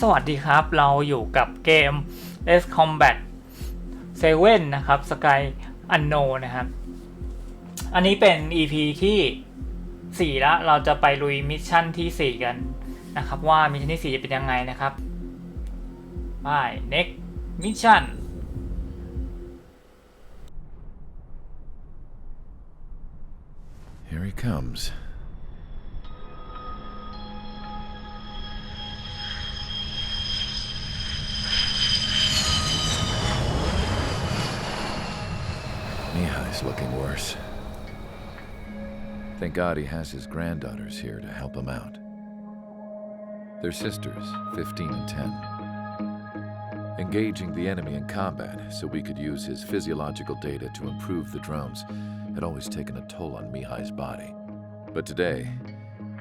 สวัสดีครับเราอยู่กับเกม Let's Combat 7 นะครับ Sky Unknown นะครับอันนี้เป็น EP ที่4แล้วเราจะไปลุยมิชชั่นที่4กันนะครับว่ามิชชั่นที่4จะเป็นยังไงนะครับไป next mission Here he comes. Mihai's looking worse. Thank God he has his granddaughters here to help him out. They're sisters, 15 and 10. Engaging the enemy in combat so we could use his physiological data to improve the drones had always taken a toll on Mihai's body. But today,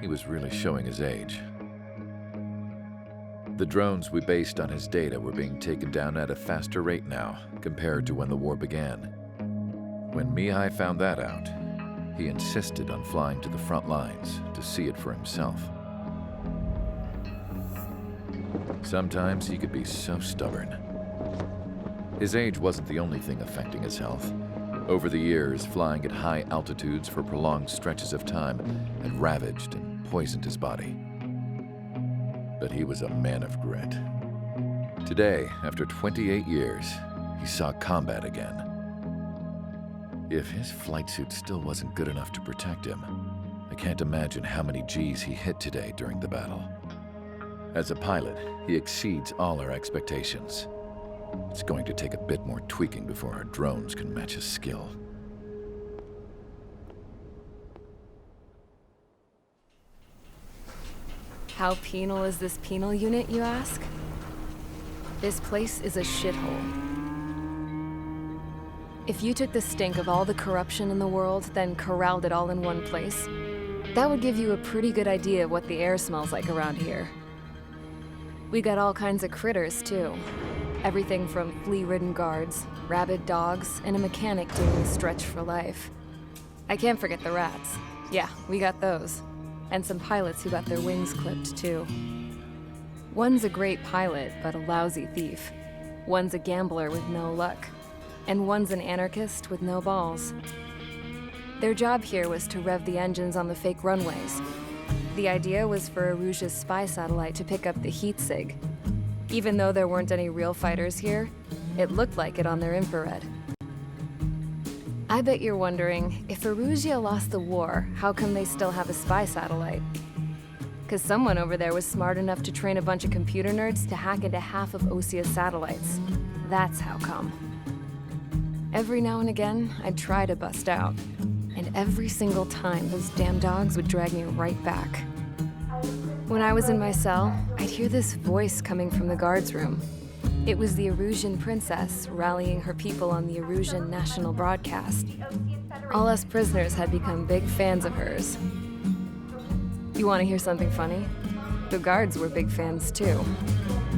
he was really showing his age. The drones we based on his data were being taken down at a faster rate now compared to when the war began. When Mihai found that out, he insisted on flying to the front lines to see it for himself. Sometimes he could be so stubborn. His age wasn't the only thing affecting his health. Over the years, flying at high altitudes for prolonged stretches of time had ravaged and poisoned his body. But he was a man of grit. Today, after 28 years, he saw combat again. If his flight suit still wasn't good enough to protect him, I can't imagine how many G's he hit today during the battle. As a pilot, he exceeds all our expectations. It's going to take a bit more tweaking before our drones can match his skill. How penal is this penal unit, you ask? This place is a shithole. If you took the stink of all the corruption in the world, then corralled it all in one place, that would give you a pretty good idea of what the air smells like around here. We got all kinds of critters, too. Everything from flea-ridden guards, rabid dogs, and a mechanic doing the stretch for life. I can't forget the rats. Yeah, we got those. And some pilots who got their wings clipped, too. One's a great pilot, but a lousy thief. One's a gambler with no luck. And one's an anarchist with no balls. Their job here was to rev the engines on the fake runways. The idea was for Aruja's spy satellite to pick up the heat sig. Even though there weren't any real fighters here, it looked like it on their infrared. I bet you're wondering, if Aruja lost the war, how come they still have a spy satellite? 'Cause someone over there was smart enough to train a bunch of computer nerds to hack into half of Osia's satellites. That's how come. Every now and again, I'd try to bust out. And every single time, those damn dogs would drag me right back. When I was in my cell, I'd hear this voice coming from the guards room. It was the Arujan princess rallying her people on the Arujan national broadcast. All us prisoners had become big fans of hers. You want to hear something funny? The guards were big fans too.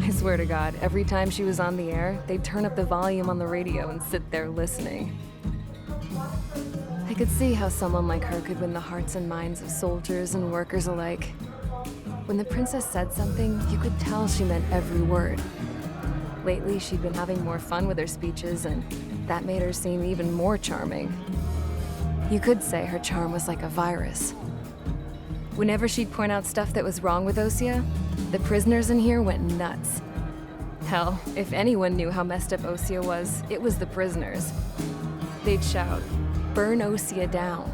I swear to God, every time she was on the air, they'd turn up the volume on the radio and sit there listening. I could see how someone like her could win the hearts and minds of soldiers and workers alike. When the princess said something, you could tell she meant every word. Lately, she'd been having more fun with her speeches, and that made her seem even more charming. You could say her charm was like a virus. Whenever she'd point out stuff that was wrong with Osia, the prisoners in here went nuts. Hell, if anyone knew how messed up Osia was, it was the prisoners. They'd shout, "Burn Osia down."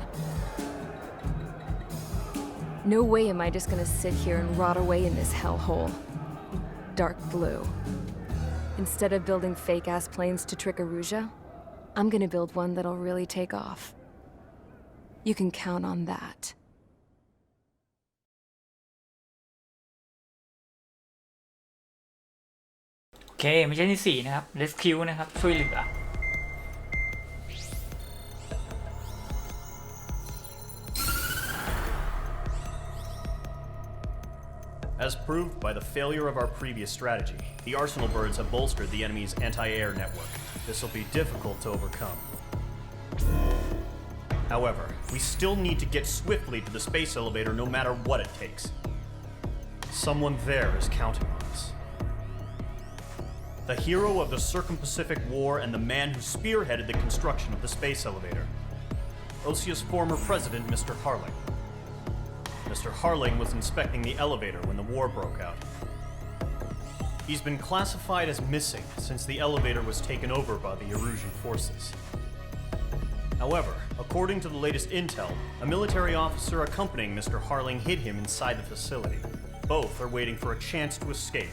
No way am I just gonna sit here and rot away in this hellhole. Dark blue. Instead of building fake-ass planes to trick Aruja, I'm gonna build one that'll really take off. You can count on that. โอเคมิชชั่นที่4นะครับ Rescue นะครับช่วยเหลือ As proved by the failure of our previous strategy, the Arsenal birds have bolstered the enemy's anti-air network. This will be difficult to overcome. However, we still need to get swiftly to the space elevator no matter what it takes. Someone there is counting on us. the hero of the Circum-Pacific War and the man who spearheaded the construction of the space elevator. Osia's former president, Mr. Harling. Mr. Harling was inspecting the elevator when the war broke out. He's been classified as missing since the elevator was taken over by the Erusian forces. However, according to the latest intel, a military officer accompanying Mr. Harling hid him inside the facility. Both are waiting for a chance to escape.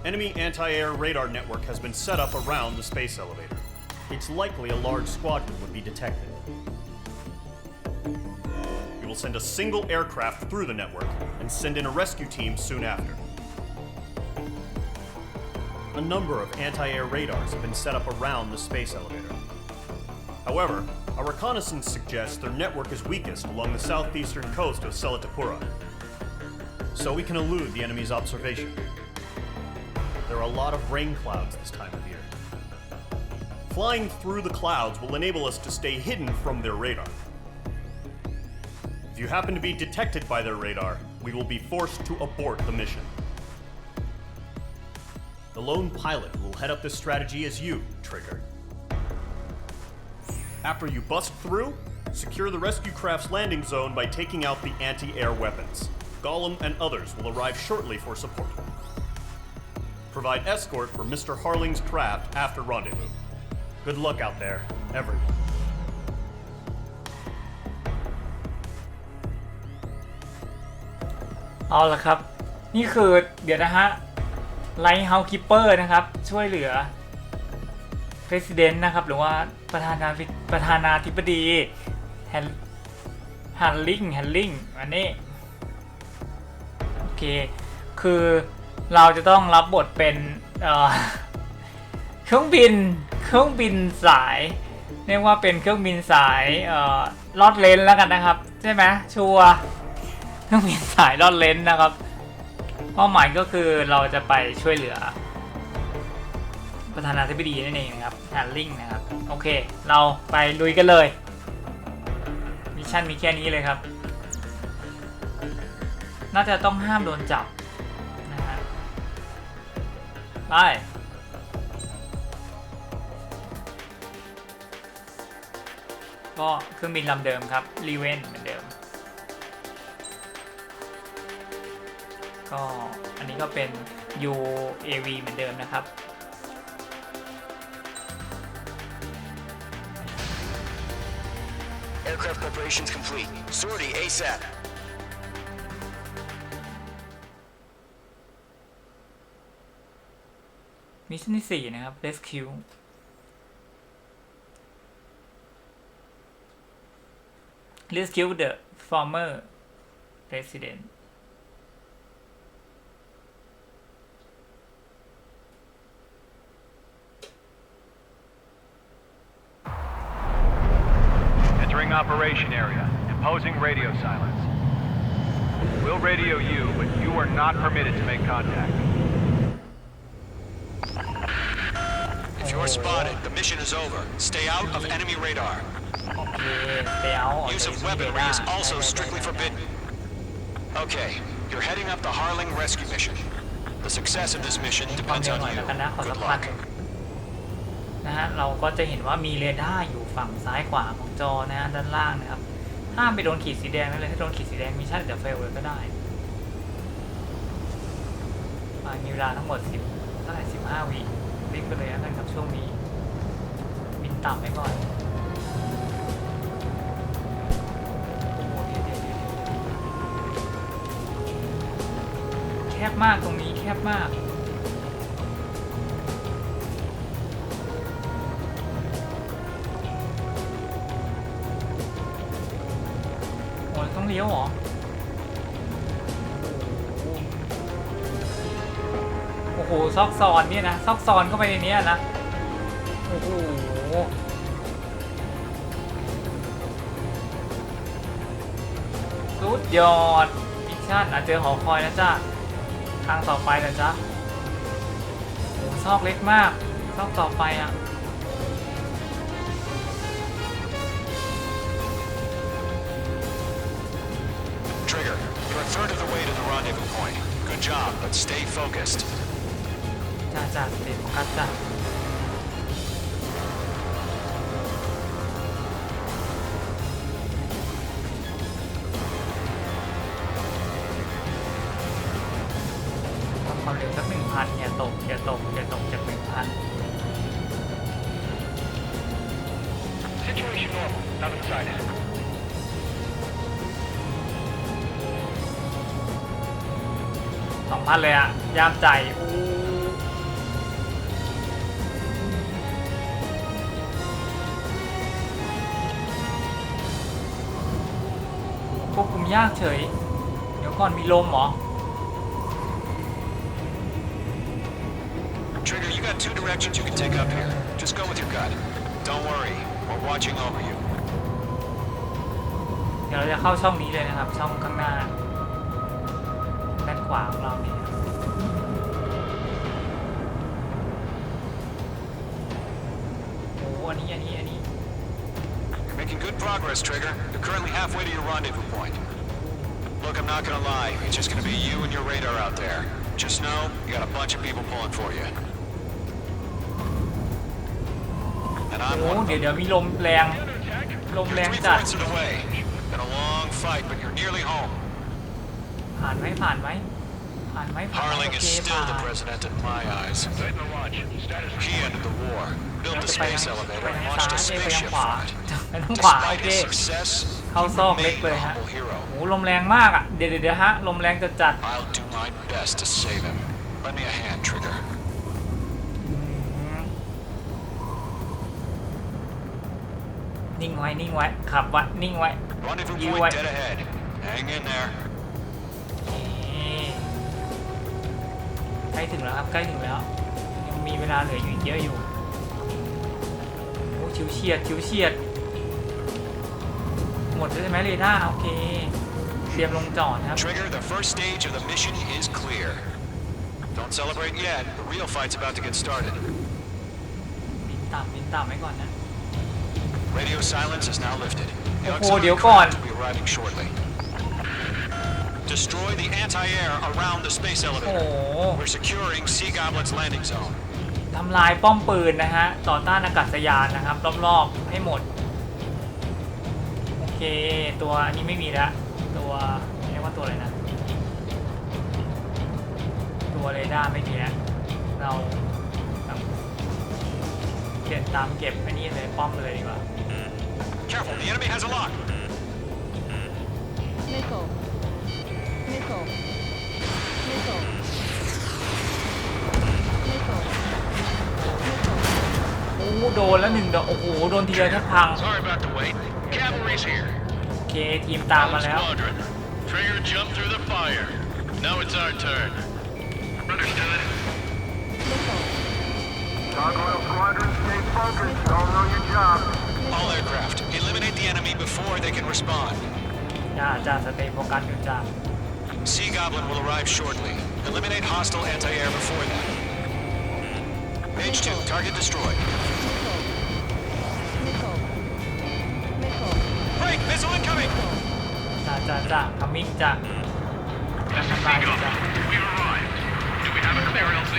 Enemy anti-air radar network has been set up around the space elevator. It's likely a large squadron would be detected. We will send a single aircraft through the network and send in a rescue team soon after. A number of anti-air radars have been set up around the space elevator. However, our reconnaissance suggests their network is weakest along the southeastern coast of Selatapura, so we can elude the enemy's observation. There are a lot of rain clouds this time of year. Flying through the clouds will enable us to stay hidden from their radar. If you happen to be detected by their radar, we will be forced to abort the mission. The lone pilot who will head up this strategy is you, Trigger. After you bust through, secure the rescue craft's landing zone by taking out the anti-air weapons. Gollum and others will arrive shortly for support. Provide escort for Mr. Harling's craft after rendezvous. Good luck out there, everyone. เอาละครับนี่คือเดี๋ยวนะฮะ Lighthouse Keeper นะครับช่วยเหลือ President นะครับหรือว่าประธานาธิบดีฮันลิงอันนี้โอเคคือเราจะต้องรับบทเป็นเครื่องบินสายเรียกว่าเป็นเครื่องบินสายลอดเลนแล้วกันนะครับใช่ไหมชัวร์เครื่องบินสายลอดเลนนะครับเป้าหมายก็คือเราจะไปช่วยเหลือประธานาธิบดีนั่นเองนะครับฮันลิงนะครับโอเคเราไปลุยกันเลยมิชชั่นมีแค่นี้เลยครับน่าจะต้องห้ามโดนจับนะฮะไปก็เครื่องบินลำเดิมครับรีเวนเหมือนเดิมก็อันนี้ก็เป็น UAV เหมือนเดิมนะครับ Aircraft preparations complete. Sortie ASAP. มิชชั่นที่4นะครับ Rescue the former president Entering operation area. Imposing radio silence. We'll radio you, but you are not permitted to make contact. If you're spotted, the mission is over. Stay out of enemy radar. Use of weaponry is also strictly forbidden. Okay, you're heading up the Harling rescue mission. The success of this mission depends on you. Good luck. นะฮะเราก็จะเห็นว่ามีเรดาร์อยู่ฝั่งซ้ายขวาของจอนะฮะด้านล่างนะครับห้ามไปโดนขีดสีแดงนั่นเลยถ้าโดนขีดสีแดงมิชชั่นจะเฟลเลยก็ได้มีเวลาทั้งหมด10เท่าไหร่15 วิรีบไปเลยนะครับกับช่วงนี้บินต่ำไปก่อนแคบมากตรงนี้แคบมากต้องเลี้ยวเหรอโอ้โหซอกซอนเนี่ยนะซอกซอนเข้าไปในนี้นะโอ้โหสุดยอดมิชชั่นเจอหอคอยนะจ๊ะทางต่อไปนะจ๊ะโอ้ซอกเล็กมากซอกต่อไปอ่ะTrigger, you're a third of the way to the rendezvous point. Good job, but stay focused. จ้าสเตปโฟกัสจ้าความเร็วสัก 1,000 อย่าตกจาก 1,000 Situation normal. Nothing sighted. 2,000 เลยอะยามใจอู้ควบคุมยากเฉย เดี๋ยวก่อนมีลมเหรอ Trigger, you got 2 directions you can take up here. Just go with your gut. Don't worry, we're watching over you. เดี๋ยวเราจะเข้าช่องนี้เลยนะครับ ช่องข้างหน้าด้านขวาของเราเนี่ยโอ้อันนี้ You're making good progress, Trigger. You're currently halfway to your rendezvous point. Look, I'm not gonna lie. It's just gonna be you and your radar out there. Just know, you got a bunch of people pulling for you. And I'm โอ้ one of เดี๋ them. ยวมีลมแรง You're แรง 3 จัด points of the way. Been a long fight, but you're nearly home. ผ่านไหม Harling โอ is เค still the ผ่าน president in my eyes. Sight in the launch. Status He ended the war, built the ไป space ทาง elevator, and ซ้า launched a ยไปทาง spaceship ขวา from it. ไปทางขวาโอ Despite เค his success, เข้าซอกเล็ก he เลย made a ฮะ humble hero. โอ้ลมแรงมากอ่ะ เดี๋ยวฮะ ลมแรงจัด I'll do my best to save him. Lend me a hand, Trigger. นิ่งไว้ ขับไว้นิ่งไว้ Rendezvous You point wait. dead ahead. Hang in there. ใกล้ถึงแล้วครับ ใกล้ถึงแล้ว ยังมีเวลาเหลืออยู่อีกเยอะอยู่โอ้ชิวเฉียด หมดแล้วใช่ไหมเรดาร์โอเคเตรียมลงจอดครับ Trigger, the first stage of the mission is clear. Don't celebrate yet. The real fight's about to get started. บินต่ำไว้ก่อนนะ Radio silence is now lifted. The โอ้โห auxiliary เดี๋ยวก่อน craft will be arriving shortly. Destroy the anti-air around the space โอ้ elevator. โห We're securing Sea Goblet's landing zone. ทำลายป้อมปืนนะฮะ ต่อต้านอากาศยานนะครับ รอบๆให้หมด โอเค ตัวอันนี้ไม่มีแล้ว ตัวเรียกว่าตัวอะไรนะ ตัวเรดาร์ไม่มีแล้ว เราเก็บตามเก็บอันนี้เลยป้อมเลยดีกว่า Careful, the enemy has a lock. Missile. Missile. Missile. Missile. Missile. โอ้โดนแล้ว1 ดอกโอ้โหโดนทีเดียวแทบพัง Sorry about the wait. Cavalry's here. โอเคทีมตามมาแล้ว Squadron. Trigger jumped through the fire. Now it's our turn. Understood. Missile. Gargoyle Squadron, stay focused. You all know your job. All aircraft, eliminate the enemy before they can respond. จ้าสเตย์โฟกัสอยู่จ้า Sea Goblin will arrive shortly. Eliminate hostile anti-air before that. Page 2, target destroyed. Missile. Missile. Missile. Break! Missile incoming! จ้าคัมมิ่งจ้า This is Seagull. We've arrived. Do we have a clear LZ?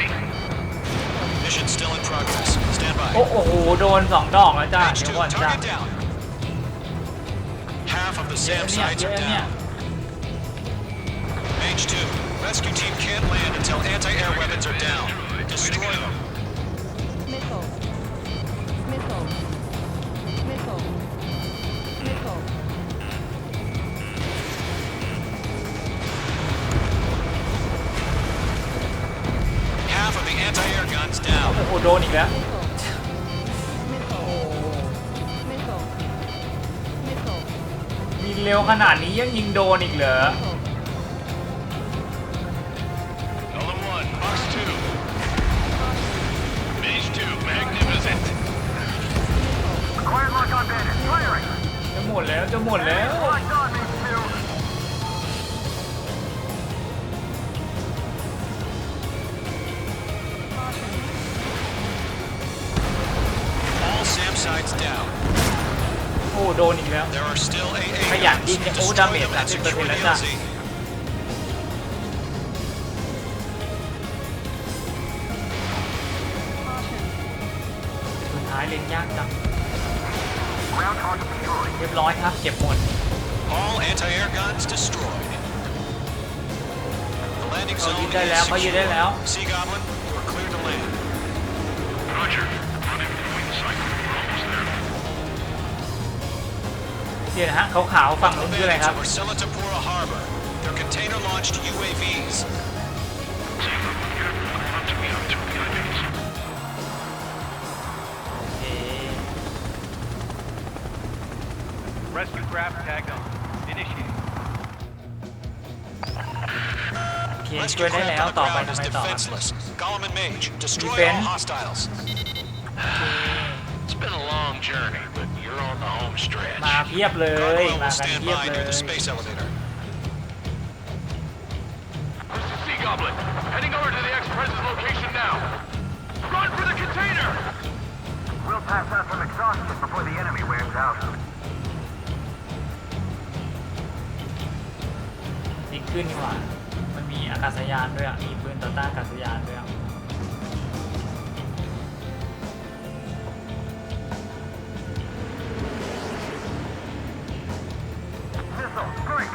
Mission still in progress. Stand by. โอ้โหโดน2 ดอกแล้วจ้า Page เดี๋ยว 2, ก่อนจ้า target down. Half of the เยอะ SAM เนี่ย sites เย are อะเนี่ย down. Page 2, rescue team can't land until anti-air weapons are down. Destroy them. Missile. Missile. Missile. Missile. Half of the anti-air guns down. โอ้โหโดนอีกแล้ว Missile. Missile. Missile. ยิงเร็วขนาดนี้ยังยิงโดนอีกเหรอ Missile. Column 1, Box 2. Page 2, magnificent. Acquired lock on bandit. Firing. จะหมดแล้ว Locked on, these two. All SAM sites down. โอ้โดนอีกแล้ว There are still AA ขยัน guns. ยิงเนี่ยโอ้ Destroy ดาเมจ them and secure 30% the แล้วจ้า LZ. เล็งยากจังเรียบร้อยครับเก็บหมด All anti-air guns destroyed. The landing เขา zone ยึดได้แล้ว is เขายึดได้แล้ว secure. Sea Goblin, you are clear to land. Roger. Running between cycles. We're almost there. เดี๋ยวนะฮะขาวๆฝั่งนู้นคืออะไรครับ Over Selatapura Harbor. They're container-launched UAVs. Up to me on 2 minutes. เอ๊ะ Rescue craft tagged on. Initiate. โอเคช่ Rescue วยได้ craft แล้ว on the ต่อไป ground ทำ is ไมต่อ defenseless. Gollum and Mage, destroy Defend. all hostiles. It's been a long journey, but you're on the home stretch. มาเพียบเลย Gargoyle มา will กัน stand เพียบ by เล near ย the space elevator. This is Sea Goblin. Heading over to the Express's location now. Run for the container! We'll pass out some exhaustion before the enemy wears out. ดีขึ้นดีกว่ามันมีอากาศยานด้วยอ่ะมีปืนต่อต้านอากาศยานด้วยอ่ะ Missile, strike!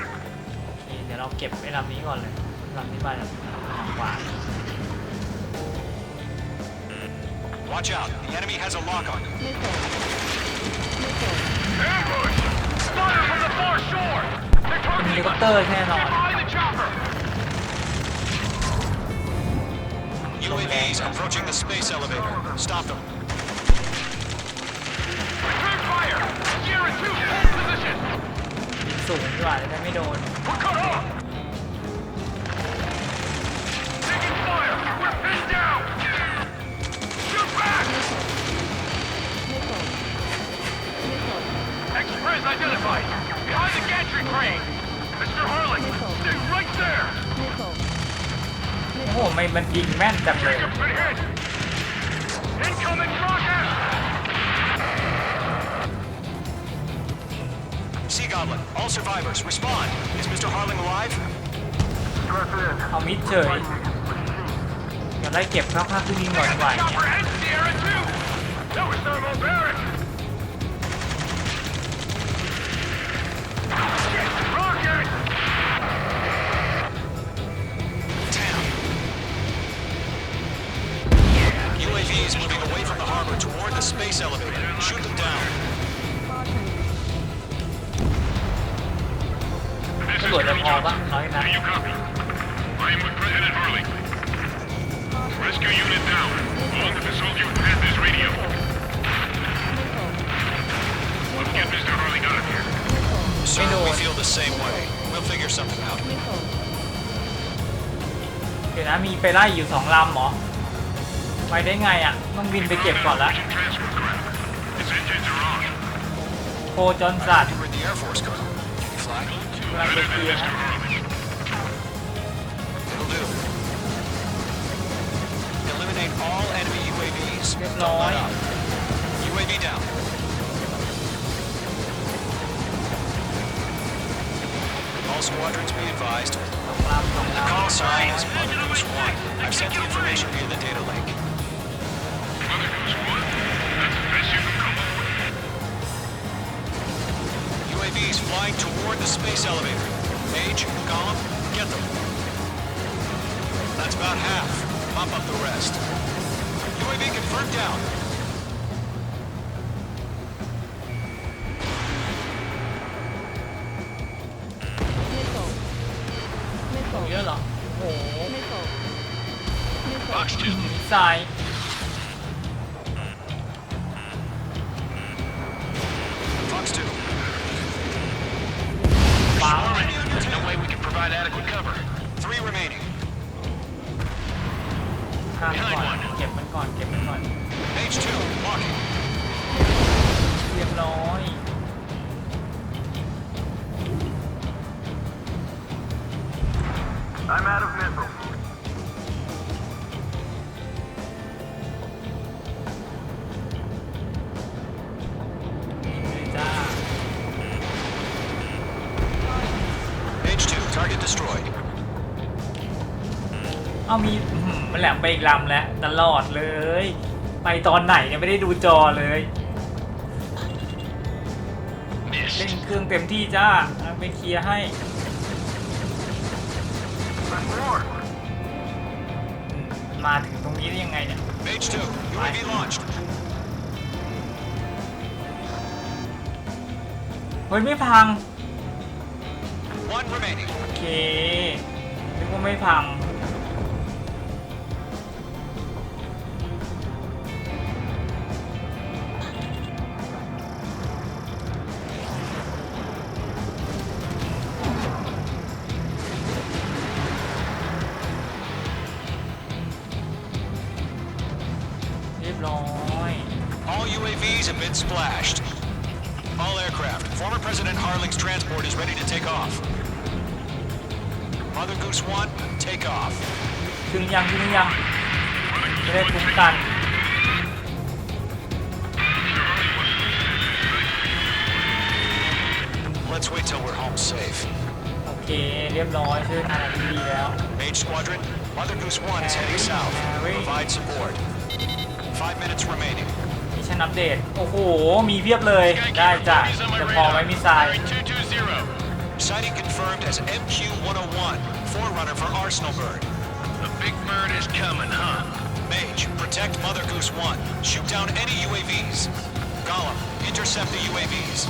โอเคเดี๋ยวเราเก็บไอ้ลำนี้ก่อนเลยลำนี้ไปทางขวา Watch out. The enemy has a lock on you. Ambush! Fire from the far shore! They're เป็นเฮลิ targeting คอป us! เตอร์แน่นอน Get behind the chopper! UAVs approaching the space elevator. Stop them. Return fire! Sierra 2, hold position! ยิงสูงดีกว่าจะได้ไม่โดน We're cut off! Taking fire! We're pinned down! Shoot back! Express identified! Behind the gantry crane! Mr. Harling! Stay right there! โอ้โหมันยิงแม่นจังเลย Jacob's been hit! Incoming rocket! Sea Goblin, all survivors, respond. Is Mr. Harling alive? Stress in. เอามิดเฉยอย่าไล่เก็บข้าวๆขึ้นยิงหน่อยดีกว่าอย่างเงี้ Chopper ย and Sierra 2! That was thermobaric! Rocket! Damn. UAVs moving away from the harbor toward the space elevator. Shoot them down. ตำรวจจะพอปะน้อยนะ Do you copy? I am with President Harling. Rescue unit down. All the soldiers at this radio. Let's get Mr. Harling out of here. Sir, we feel the same way. We'll figure something out. เดี๋ยวนะมีไปไล่อยู่2 ลำเหรอไปได้ไงอ่ะต้องบินไปเก็บก่อนละ Engine transfer craft. Its engines are on. โคจรสัตว์ You were in the Air Force, Colonel. Can you fly? กำลังไปเคลียร์ฮะ It'll do. Eliminate all enemy UAVs. เรียบร้อย UAV down. All squadrons be advised. 2 ลำ 2 ล Call sign isำ Mother Goose 1. I've sent the information via the data link. Mother Goose 1. That's the best you can come up with. UAVs flying toward the space elevator. Mage, Gollum, get them. That's about half. Mop up the rest. UAV confirmed down. เยอะเหรอโอ้โห Box 2. มิสไซล์ Fox 2. ปัง There's no way we can provide adequate cover. 3 remaining. ข้ามก่อนเก็บมันก่อนเก็บมันก่อน Mage 2, walking. เรียบร้อย I'm out of missiles. เลยจ้า Mage 2, target destroyed. เอามีมันแหลมไปอีกลำแล้วตลอดเลย ไปตอนไหนเนี่ยไม่ได้ดูจอเลยเล่นเครื่องเต็มที่จ้าไปเคลียร์ให้มาถึงตรงนี้ได้ยังไงเนี่ย Mage 2, UAV launched. เฮ้ยไม่พัง One remaining. โอเคนึกว่าไม่พังเรียบร้อย All UAVs have been splashed. All aircraft. Former President Harling's transport is ready to take off. Mother Goose 1, take off. ถึงยังจะได้คุ้มกัน Let's wait till we're home safe. โอเคเรียบร้อยช่วยทางที่ดีแล้ว Mage Squadron, Mother Goose 1 is heading south. Provide support. 5 minutes remaining. มิชชั่นอัปเดตโอ้โหมีเพียบเลยได้จ้ะจะพอไหมมิสไซล์ Sighting confirmed as MQ-101, forerunner for Arsenal Bird. The big bird is coming, huh? Mage, protect Mother Goose 1. Shoot down any UAVs. Gollum, intercept the UAVs.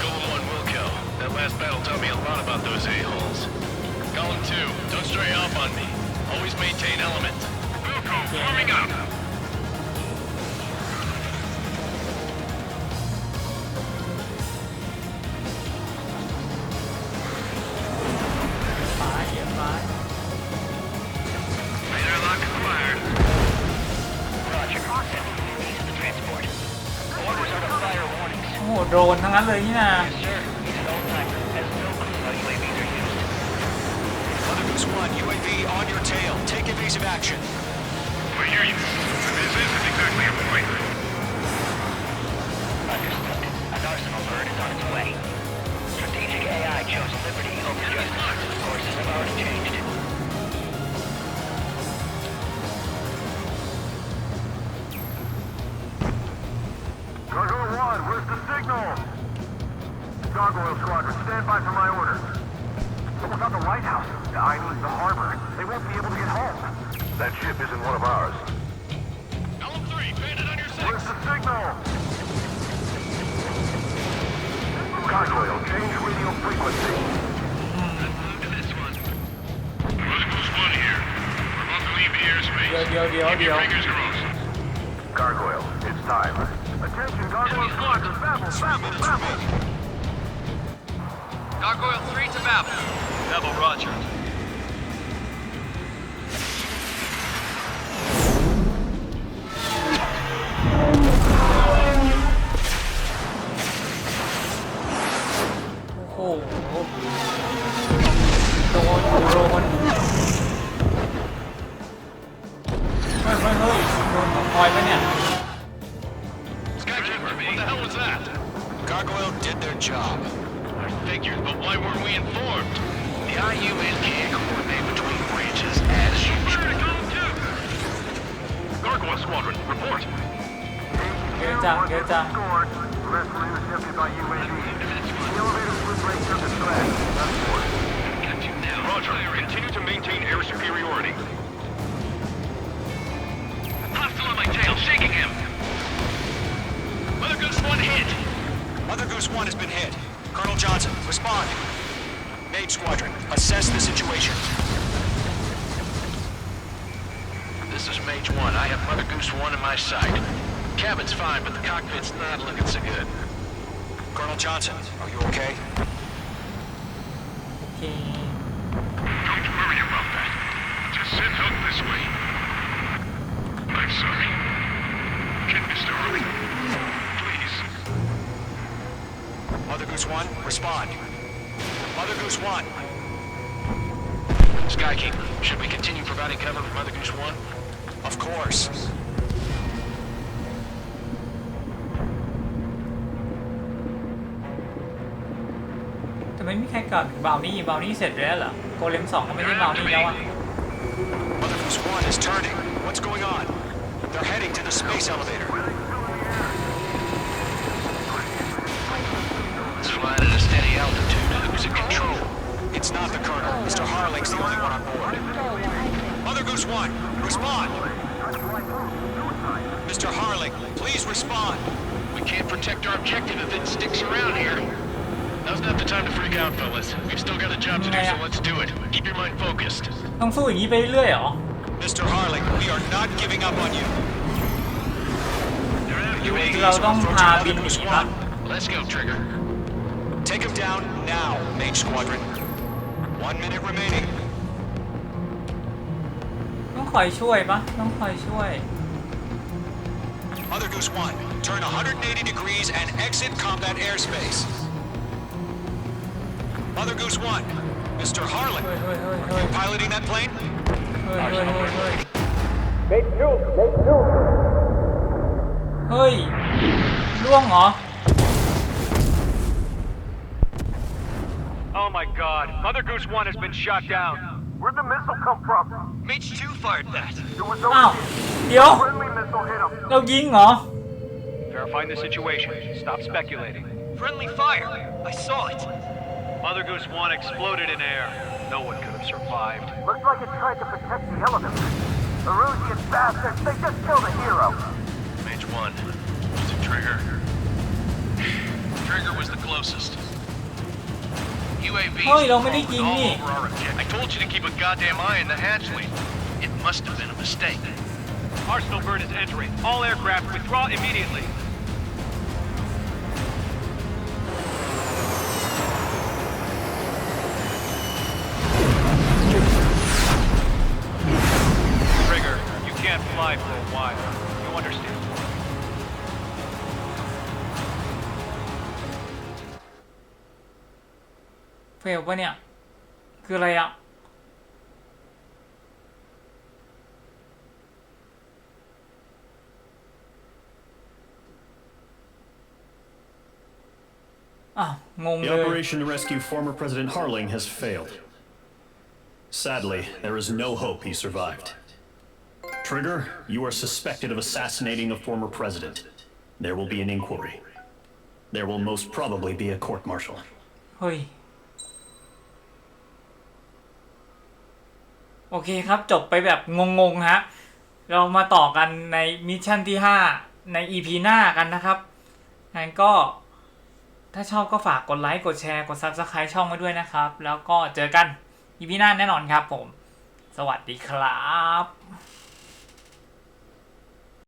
Golem 1 will kill. That last battle taught me a lot about those a-holes. Golem 2, don't stray off on me. Always maintain element. Wilco, warming up. เยอะมาก Radar lock acquired. Roger. These are the transport. Orders are to fire warnings. โอ้โหโดรนทั้งนั้นเลยนี่นะ Sir, he's an old-timer. Has no clue how UAVs are used. Mother Goose 1, UAV on your tail. Take evasive action. We hear you. This isn't exactly a point. Understood. An Arsenal bird is on its way. Strategic AI chose liberty over justice. Courses have already changed. Gargoyle 1, where's the signal? Gargoyle Squadron, stand by for my orders. What about the lighthouse? I mean, the harbor. They won't be able to get home. That ship isn't one of ours. Golem 3, bandit on your 6. Where's the signal? Gargoyle, change radio frequency. Move to this one. Mother Goose 1 here. We're about to leave the airspace. Keep your fingers crossed. Gargoyle, it's time. Attention, Gargoyle Squadron, babble. Gargoyle 3 to Babel. Babel, roger. โอ้โหโดนเฮ้ยโดนของคอยปะเนี่ย Skykeeper, what the hell was that? Gargoyle did their job. I figured, but why weren't we informed? The IUN can't coordinate between branches as usual. Where to go to? Gargoyle Squadron, report. เยอะจัง Scored. Rest were intercepted by UAV. The elevator flew right through the track. That's for it. Got you now. Roger, continue to maintain air superiority. Hostile on my tail, shaking him. Mother Goose 1 hit. Mother Goose 1 has been hit. Colonel Johnson, respond. Mage Squadron, assess the situation. This is Mage 1. I have Mother Goose 1 in my sight. Cabin's fine, but the cockpit's not looking so good. Colonel Johnson, are you okay? โอเค Don't worry about that. Just send help this way. I'm sorry. Get Mr. Harley. Please. Mother Goose 1, respond. Mother Goose 1. Skykeeper, should we continue providing cover for Mother Goose 1? Of course. แต่ไม่มีใครกล่าวถึงบาวนี่เสร็จแล้วเหรอโกเลม2ก็ไม่ใช่บาวนี่แล้วอะ Mother Goose 1 is turning. What's going on? They're heading to the space elevator. It's flying at a steady altitude. Who's in control? It's not the Colonel. Mr. Harling's the only one on board. Mother Goose 1, respond! Mr. Harling, please respond. We can't protect our objective if it sticks around here. Now's not the time to freak out, fellas. We've still got a job to do, so let's do it. Keep your mind focused. ต้องสู้อย่างนี้ไปเรื่อยเหรอ Mr. Harling, we are not giving up on you. เราต้องพาบินหนีครับ Let's go, Trigger. Take him down now, Mage Squadron. 1 minute remaining. ต้องคอยช่วยปะต้องคอยช่วย Mother Goose 1, turn 180 degrees and exit combat airspace. Mother Goose 1, Mr. Harling, เฮ้ย are you piloting that plane? เฮ้ยล่วงเหรอ Oh my god, Mother Goose 1 has been shot down. Where'd the missile come from? Mage 2 fired that. There was อ้าว no เดี๋ยว friendly missile hit him. เรายิงเหรอ Verifying the situation. Stop speculating. Friendly fire. I saw it. Mother Goose 1 exploded in air. No one could have survived. Looks like it tried to protect the elevator. Erusian bastards, they just killed a hero. Mage 1. Was it Trigger? Trigger was the closest. UAVs เฮ้ยเราไม่ได้ยิง all นี่ over our objective. I told you to keep a goddamn eye in the hatchway. It must have been a mistake. Arsenal bird is entering. All aircraft withdraw immediately. Trigger, you can't fly for a while. You understand? เฟลปะเนี่ย คืออะไรอ่ะ อ้าว งง The เลย operation to rescue former President Harling has failed. Sadly, there is no hope he survived. Trigger, you are suspected of assassinating a former president. There will be an inquiry. There will most probably be a court-martial. เฮ้ย โอเคครับจบไปแบบงงๆฮะ เรามาต่อกันในมิชชั่นที่ 5 ใน EP หน้ากันนะครับงั้นก็ถ้าชอบก็ฝากกดไลค์กดแชร์กด Subscribe ช่องไว้ด้วยนะครับ แล้วก็เจอกัน EP หน้าแน่นอนครับผม สวัสดีครับ